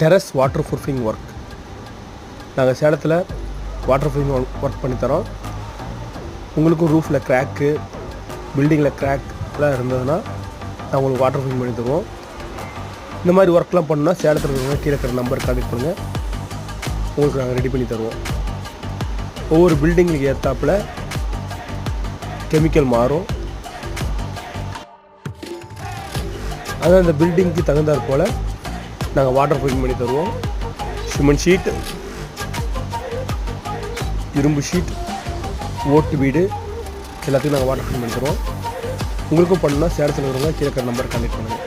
Terrace water proofing work. நாங்கள் சேலத்தில் water proofing work பண்ணித்தரோம். உங்களுக்கும் ரூஃபில் கிராக்கு, பில்டிங்கில் கிராக்லாம் இருந்ததுன்னா நான் உங்களுக்கு வாட்டர் ப்ரூஃபிங் பண்ணி தருவோம். இந்த மாதிரி ஒர்க்லாம் பண்ணோன்னா சேலத்தில் இருக்கிறவங்க கீழே இருக்கிற நம்பர் கான்டெக்ட் பண்ணுங்கள், உங்களுக்கு நாங்கள் ரெடி பண்ணி தருவோம். ஒவ்வொரு பில்டிங்களுக்கு ஏற்றாப்பில் கெமிக்கல் மாறும். அதான் அந்த பில்டிங்க்கு தகுந்தாற் போல் நாங்கள் வாட்டர் ப்ரூஃபிங் பண்ணி தருவோம். சிமெண்ட் ஷீட், இரும்பு ஷீட், ஓட்டு வீடு எல்லாத்துக்கும் நாங்கள் வாட்டர் ப்ரூஃபிங் பண்ணி தருவோம். உங்களுக்கும் பண்ணணுன்னா சேலத்தில் இருக்கிறவங்க கீழே இருக்கிற நம்பர் கான்டெக்ட் பண்ணுங்கள்.